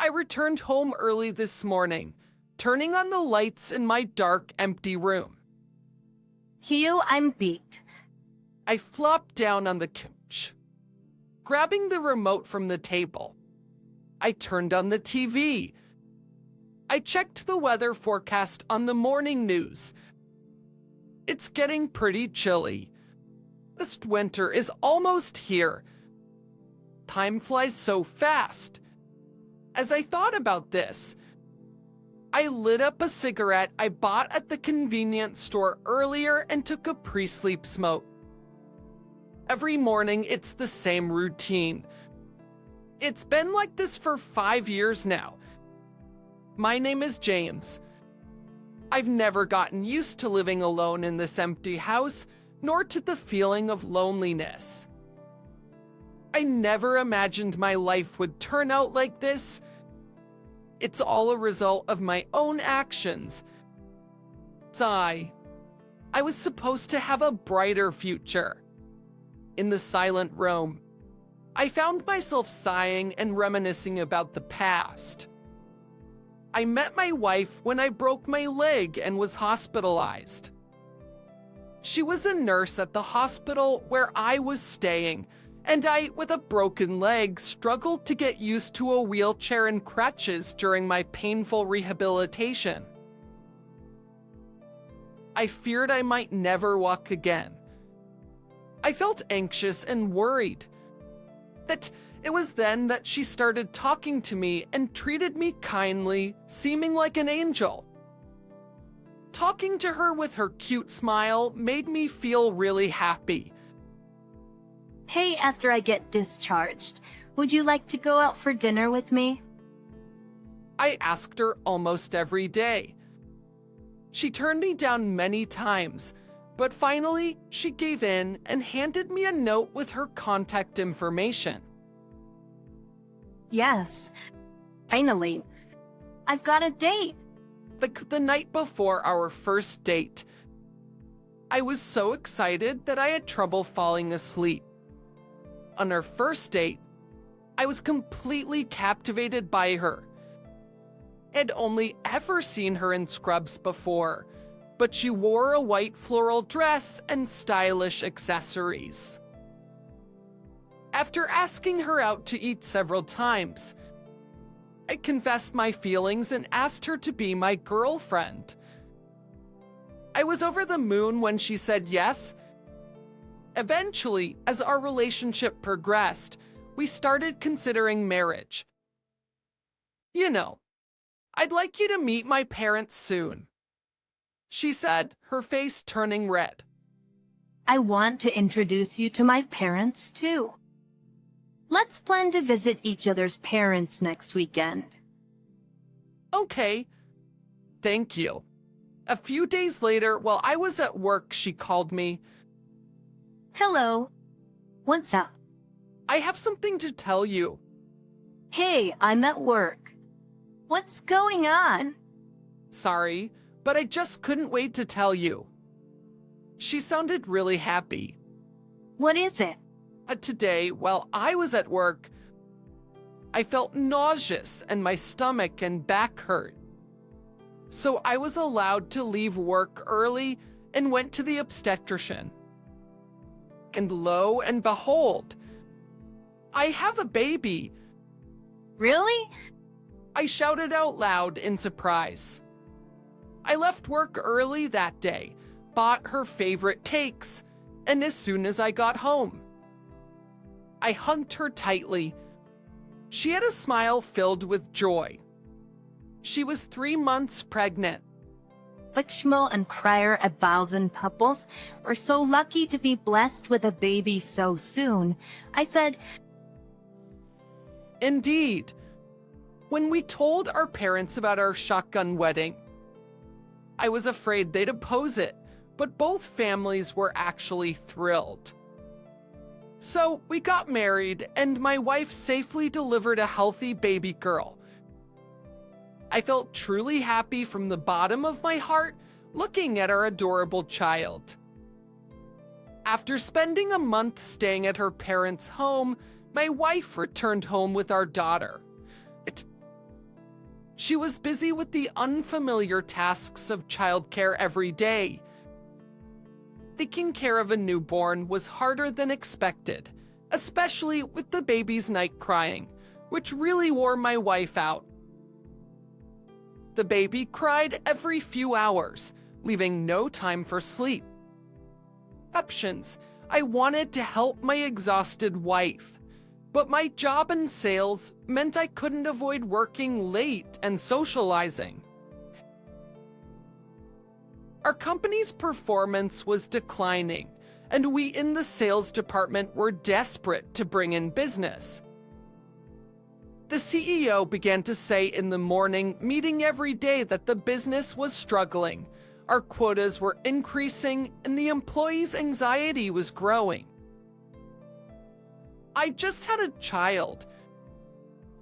I returned home early this morning, turning on the lights in my dark, empty room. Hugh, I'm beat. I flopped down on the couch, grabbing the remote from the table. I turned on the TV. I checked the weather forecast on the morning news. It's getting pretty chilly. This winter is almost here. Time flies so fast. As I thought about this, I lit up a cigarette I bought at the convenience store earlier and took a pre-sleep smoke. Every morning, it's the same routine. It's been like this for 5 years now. My name is James. I've never gotten used to living alone in this empty house, nor to the feeling of loneliness. I never imagined my life would turn out like this. It's all a result of my own actions. I was supposed to have a brighter future. In the silent room, I found myself sighing and reminiscing about the past. I met my wife when I broke my leg and was hospitalized. She was a nurse at the hospital where I was staying, and I, with a broken leg, struggled to get used to a wheelchair and crutches during my painful rehabilitation. I feared I might never walk again. I felt anxious and worried. That it was then that she started talking to me and treated me kindly, seeming like an angel. Talking to her with her cute smile made me feel really happy. Hey, after I get discharged, would you like to go out for dinner with me? I asked her almost every day. She turned me down many times, but finally she gave in and handed me a note with her contact information. Yes, finally. I've got a date. The night before our first date, I was so excited that I had trouble falling asleep. On our first date, I was completely captivated by her. I'd only ever seen her in scrubs before, but she wore a white floral dress and stylish accessories. After asking her out to eat several times, I confessed my feelings and asked her to be my girlfriend. I was over the moon when she said yes. Eventually, as our relationship progressed, we started considering marriage. You know, I'd like you to meet my parents soon, she said, her face turning red. I want to introduce you to my parents, too. Let's plan to visit each other's parents next weekend. Okay. Thank you. A few days later, while I was at work, she called me. Hello. What's up? I have something to tell you. Hey, I'm at work. What's going on? Sorry, but I just couldn't wait to tell you. She sounded really happy. What is it? Today, while I was at work, I felt nauseous and my stomach and back hurt. So I was allowed to leave work early and went to the obstetrician. And lo and behold, I have a baby. Really? I shouted out loud in surprise. I left work early that day, bought her favorite cakes, and as soon as I got home, I hugged her tightly. She had a smile filled with joy. She was 3 months pregnant. Vikshmo and Crier, a thousand couples, are so lucky to be blessed with a baby so soon. I said, Indeed. When we told our parents about our shotgun wedding, I was afraid they'd oppose it, but both families were actually thrilled. So we got married, and my wife safely delivered a healthy baby girl. I felt truly happy from the bottom of my heart looking at our adorable child. After spending a month staying at her parents' home, my wife returned home with our daughter. She was busy with the unfamiliar tasks of childcare every day. Taking care of a newborn was harder than expected, especially with the baby's night crying, which really wore my wife out. The baby cried every few hours, leaving no time for sleep. Options. I wanted to help my exhausted wife, but my job in sales meant I couldn't avoid working late and socializing. Our company's performance was declining, and we in the sales department were desperate to bring in business. The CEO began to say in the morning meeting every day that the business was struggling, our quotas were increasing, and the employees' anxiety was growing. I just had a child.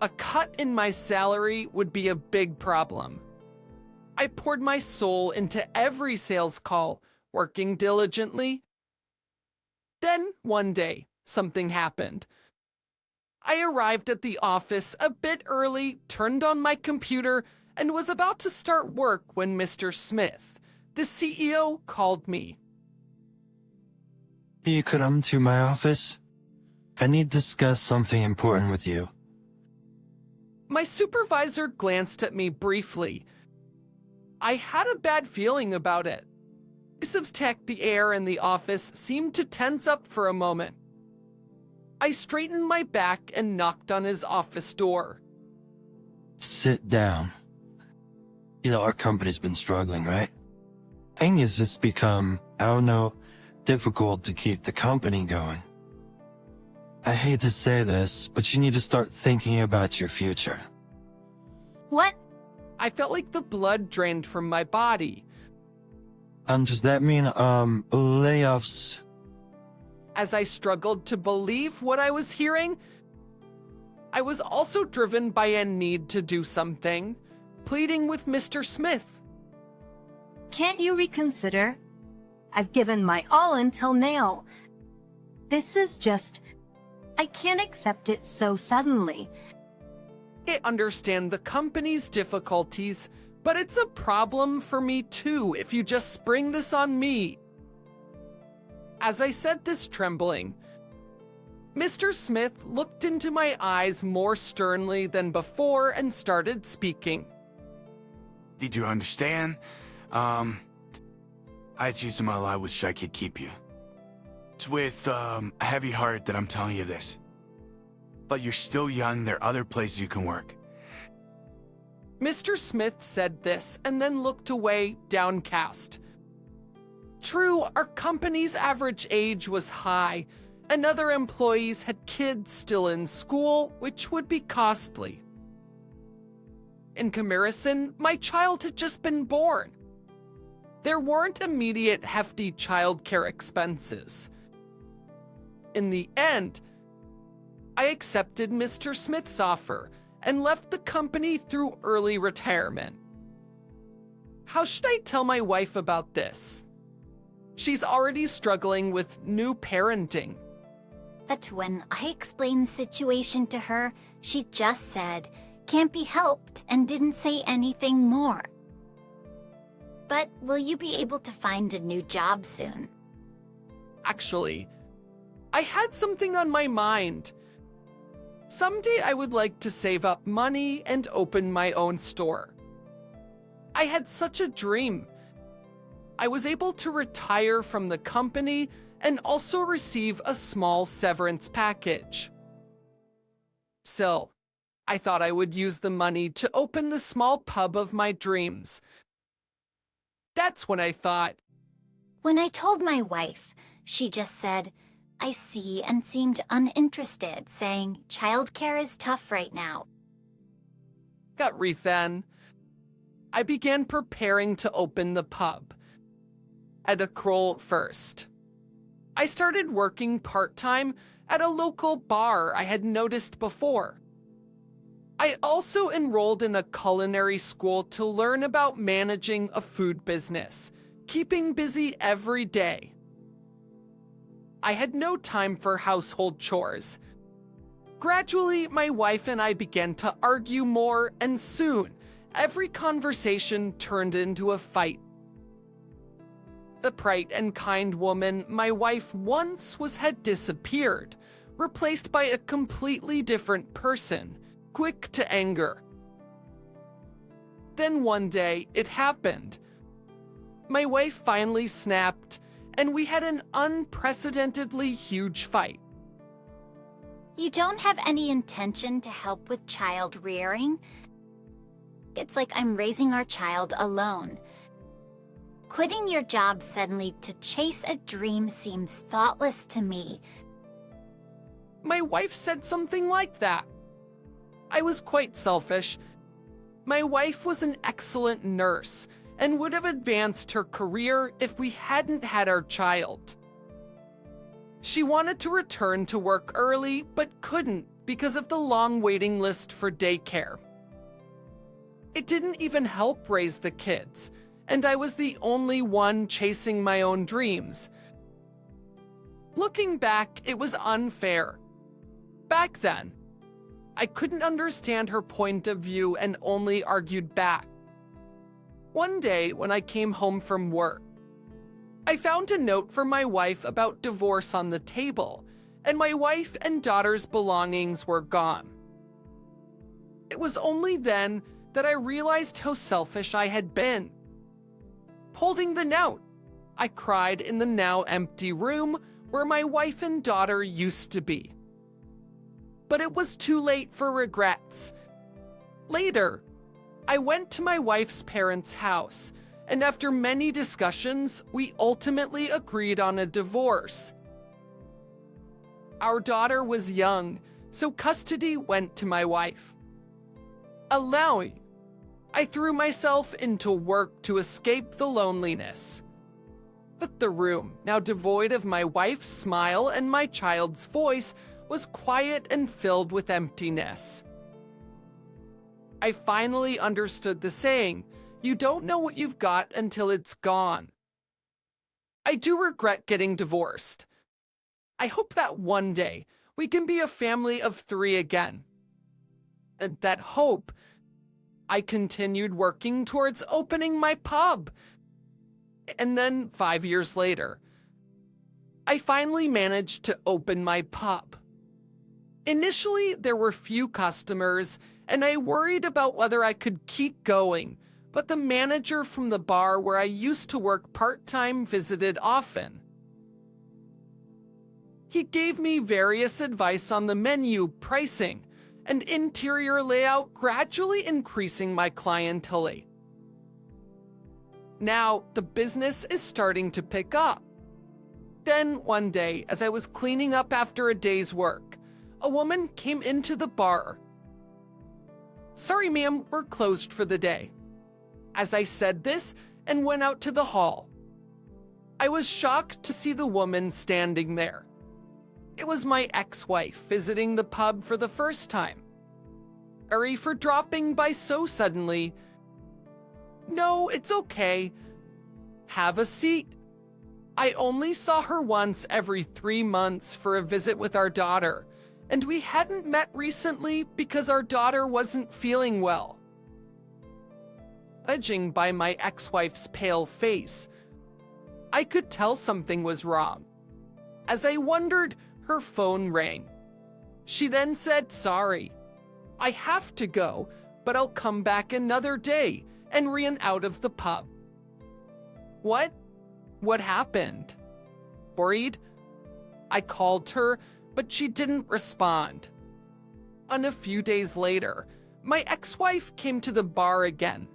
A cut in my salary would be a big problem. I poured my soul into every sales call, working diligently. Then, one day, something happened. I arrived at the office a bit early, turned on my computer, and was about to start work when Mr. Smith, the CEO, called me. You could come to my office? I need to discuss something important with you. My supervisor glanced at me briefly. I had a bad feeling about it. The air in the office seemed to tense up for a moment. I straightened my back and knocked on his office door. Sit down. You know, our company's been struggling, right? Thing is, it's become, I don't know, difficult to keep the company going. I hate to say this, but you need to start thinking about your future. What? I felt like the blood drained from my body. Does that mean, layoffs? As I struggled to believe what I was hearing, I was also driven by a need to do something, pleading with Mr. Smith. Can't you reconsider? I've given my all until now. This is just... I can't accept it so suddenly. I understand the company's difficulties, but it's a problem for me too if you just spring this on me. As I said this trembling, Mr. Smith looked into my eyes more sternly than before and started speaking. Did you understand? I choose my life wish I could keep you. It's with a heavy heart that I'm telling you this. But you're still young, there are other places you can work. Mr. Smith said this and then looked away, downcast. True, our company's average age was high, and other employees had kids still in school, which would be costly. In comparison, my child had just been born. There weren't immediate hefty childcare expenses. In the end, I accepted Mr. Smith's offer and left the company through early retirement. How should I tell my wife about this? She's already struggling with new parenting. But when I explained the situation to her, she just said, "Can't be helped," and didn't say anything more. But will you be able to find a new job soon? Actually, I had something on my mind. Someday I would like to save up money and open my own store. I had such a dream. I was able to retire from the company and also receive a small severance package. So, I thought I would use the money to open the small pub of my dreams. That's when I thought, When I told my wife, she just said, "I see," and seemed uninterested, saying, "Childcare is tough right now." got wreath then. I began preparing to open the pub. At a crawl first. I started working part-time at a local bar I had noticed before. I also enrolled in a culinary school to learn about managing a food business, keeping busy every day. I had no time for household chores. Gradually, my wife and I began to argue more, and soon, every conversation turned into a fight. The bright and kind woman my wife once was had disappeared, replaced by a completely different person, quick to anger. Then one day, it happened. My wife finally snapped, and we had an unprecedentedly huge fight. You don't have any intention to help with child rearing? It's like I'm raising our child alone. Quitting your job suddenly to chase a dream seems thoughtless to me. My wife said something like that. I was quite selfish. My wife was an excellent nurse and would have advanced her career if we hadn't had our child. She wanted to return to work early but couldn't because of the long waiting list for daycare. It didn't even help raise the kids, and I was the only one chasing my own dreams. Looking back, it was unfair. Back then, I couldn't understand her point of view and only argued back. One day, when I came home from work, I found a note from my wife about divorce on the table, and my wife and daughter's belongings were gone. It was only then that I realized how selfish I had been. Holding the note, I cried in the now empty room where my wife and daughter used to be. But it was too late for regrets. Later, I went to my wife's parents' house, and after many discussions, we ultimately agreed on a divorce. Our daughter was young, so custody went to my wife. Allowing, I threw myself into work to escape the loneliness. But the room, now devoid of my wife's smile and my child's voice, was quiet and filled with emptiness. I finally understood the saying, "You don't know what you've got until it's gone." I do regret getting divorced. I hope that one day we can be a family of 3 again. And that hope, I continued working towards opening my pub. And then 5 years later, I finally managed to open my pub. Initially, there were few customers, and I worried about whether I could keep going, but the manager from the bar where I used to work part-time visited often. He gave me various advice on the menu, pricing, and interior layout, gradually increasing my clientele. Now, the business is starting to pick up. Then, one day, as I was cleaning up after a day's work, a woman came into the bar. "Sorry, ma'am, we're closed for the day." As I said this and went out to the hall, I was shocked to see the woman standing there. It was my ex-wife visiting the pub for the first time. "Sorry for dropping by so suddenly." "No, it's okay. Have a seat." I only saw her once every 3 months for a visit with our daughter, and we hadn't met recently because our daughter wasn't feeling well. Judging by my ex-wife's pale face, I could tell something was wrong. As I wondered, her phone rang. She then said, "Sorry, I have to go, but I'll come back another day," and ran out of the pub. What? What happened? Worried? I called her, but she didn't respond. And a few days later, my ex-wife came to the bar again.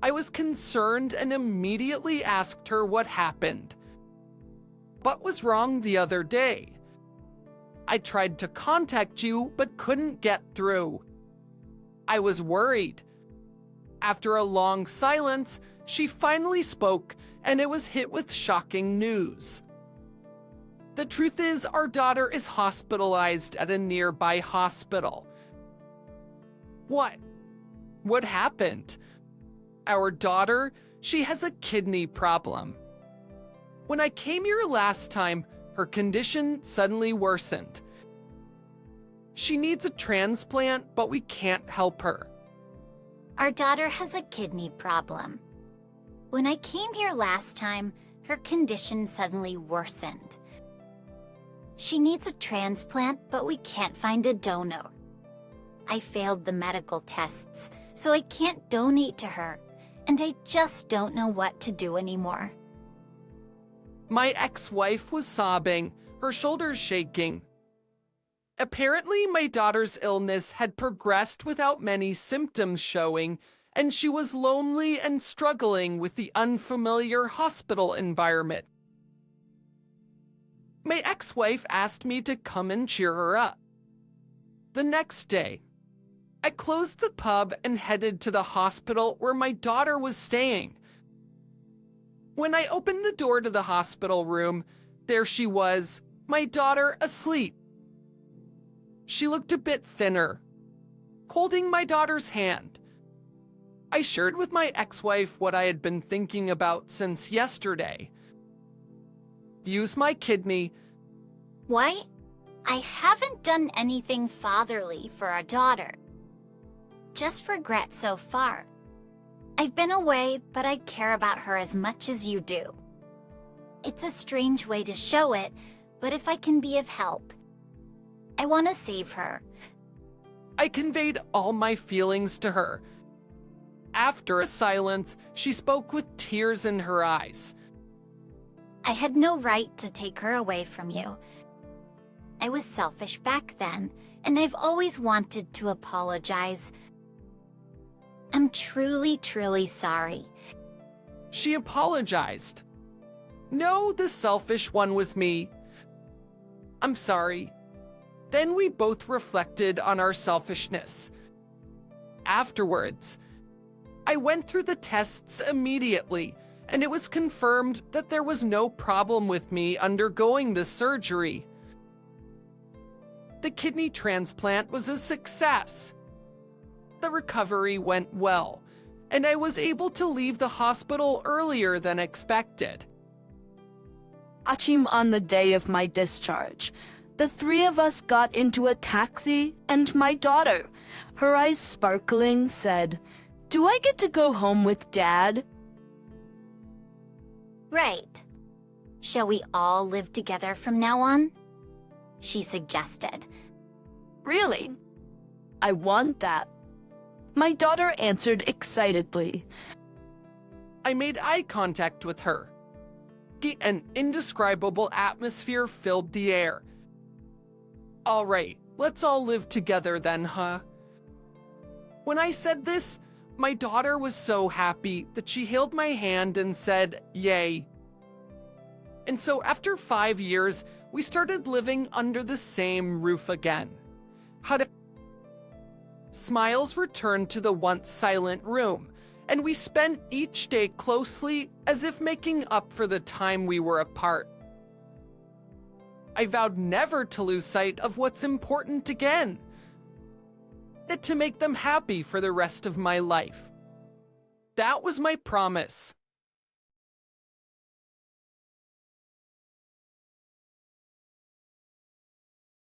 I was concerned and immediately asked her what happened. What was wrong the other day? I tried to contact you, but couldn't get through. I was worried. After a long silence, she finally spoke, and it was hit with shocking news. The truth is, our daughter is hospitalized at a nearby hospital. What? What happened? Our daughter, she has a kidney problem. When I came here last time, her condition suddenly worsened. She needs a transplant, but we can't help her. Our daughter has a kidney problem. When I came here last time, her condition suddenly worsened. She needs a transplant, but we can't find a donor. I failed the medical tests, so I can't donate to her, and I just don't know what to do anymore. My ex-wife was sobbing, her shoulders shaking. Apparently, my daughter's illness had progressed without many symptoms showing, and she was lonely and struggling with the unfamiliar hospital environment. My ex-wife asked me to come and cheer her up. The next day, I closed the pub and headed to the hospital where my daughter was staying. When I opened the door to the hospital room, there she was, my daughter asleep. She looked a bit thinner, holding my daughter's hand. I shared with my ex-wife what I had been thinking about since yesterday. Use my kidney. Why? I haven't done anything fatherly for our daughter. Just regret so far. I've been away, but I care about her as much as you do. It's a strange way to show it, but if I can be of help, I want to save her. I conveyed all my feelings to her. After a silence, she spoke with tears in her eyes. I had no right to take her away from you. I was selfish back then, and I've always wanted to apologize. I'm truly, truly sorry. She apologized. No, the selfish one was me. I'm sorry. Then we both reflected on our selfishness. Afterwards, I went through the tests immediately, and it was confirmed that there was no problem with me undergoing the surgery. The kidney transplant was a success. The recovery went well, and I was able to leave the hospital earlier than expected. Achim, on the day of my discharge, the three of us got into a taxi, and my daughter, her eyes sparkling, said, "Do I get to go home with Dad?" Right. Shall we all live together from now on? She suggested. Really? I want that. My daughter answered excitedly. I made eye contact with her. An indescribable atmosphere filled the air. All right, let's all live together then, huh? When I said this, my daughter was so happy that she held my hand and said, "Yay." And so after 5 years, we started living under the same roof again. Smiles returned to the once silent room, and we spent each day closely as if making up for the time we were apart. I vowed never to lose sight of what's important again, that to make them happy for the rest of my life. That was my promise.